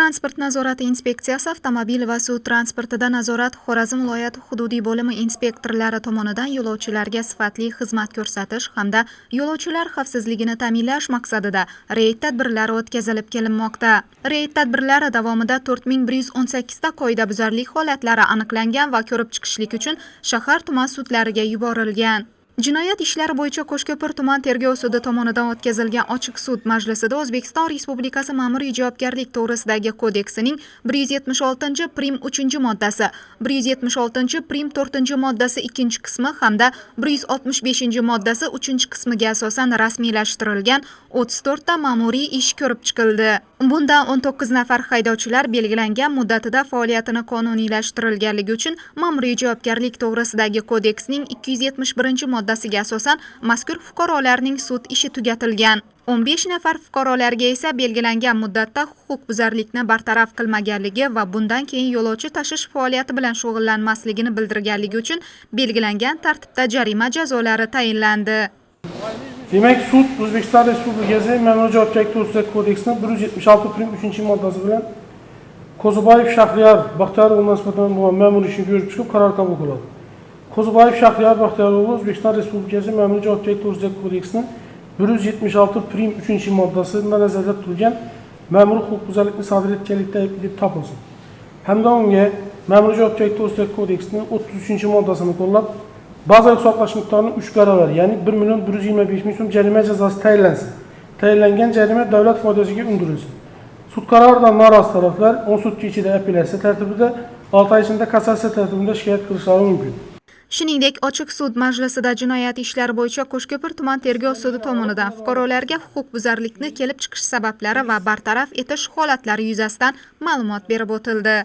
Transport nazorati inspeksiyasi avtomobil va suv transportida nazorat Xorazm viloyati hududiy bo'limi inspektorlari tomonidan yo'lovchilarga sifatli xizmat ko'rsatish hamda yo'lovchilar xavfsizligini ta'minlash maqsadida reyd tadbirlari o'tkazilib kelinmoqda. Reyd tadbirlari davomida 4118 ta qoidabuzarlik holatlari aniqlangan va ko'rib chiqishlik uchun shahar tuman sudlariga yuborilgan. Jinoyat ishlari bo'yicha Qo'shko'pir tuman tergov sudi tomonidan o'tkazilgan ochiq sud majlisida O'zbekiston Respublikasi ma'muriy javobgarlik to'g'risidagi kodeksining 176 prim 3-moddasi, 176 prim 4-moddasi 2-qismi hamda 165 moddasi 3-qismiga asosan rasmiylashtirilgan 34 ta ma'muriy ish ko'rib chiqildi. Bundan 19 nafar haydovchilar belgilangan muddatida faoliyatini qonuniylashtirilganligi uchun ma'muriy javobgarlik to'g'risidagi kodeksning 271-moddasiga asosan mazkur fuqarolarning sud ishi tugatilgan. 15 nafar fuqarolarga esa belgilangan muddatda huquqbuzarlikni bartaraf qilmaganligi va bundan keyin yo'lovchi tashish faoliyati bilan shug'ullanmasligini bildirganligi uchun belgilangan tartibda jarima jazolari tayinlandi. Demak, sud O'zbekiston Respublikasi Ma'muriy javobgarlik to'g'risidagi kodeksining 176 prim 3-moddasi bilan Qo'ziboyev Shahriyar Baxtiyorovga nisbatan ma'muriy ishni ko'rib chiqib qaror qabul qiladi. Qo'ziboyev Shahriyar Baxtiyorovga O'zbekiston Respublikasi Ma'muriy javobgarlik to'g'risidagi kodeksining 176 prim 3-moddasida nazarda tutilgan ma'muriy huquqbuzarlikni sodir etganlikda aybli deb topilsin. Hamda unga Ma'muriy javobgarlik to'g'risidagi kodeksining 33-moddasini qo'llab bazaviy hisoblash miqdorining 3 barobar, ya'ni 1.125.000 so'm jarima jazosi tayinlansin. Tayinlangan jarima davlat foydasiga undirilsin. Sud qaroridan norozi taraflar 10 sutka ichida apellyatsiya tartibida, 6 oy ichida kassatsiya tartibida shikoyat qilishlari mumkin. Shuningdek, ochiq sud majlisida jinoyat ishlari bo'yicha Qo'shko'pir tuman tergov sudi tomonidan fuqarolarga huquqbuzarlikni kelib chiqish sabablari va bartaraf etish holatlari yuzasidan ma'lumot berib o'tildi.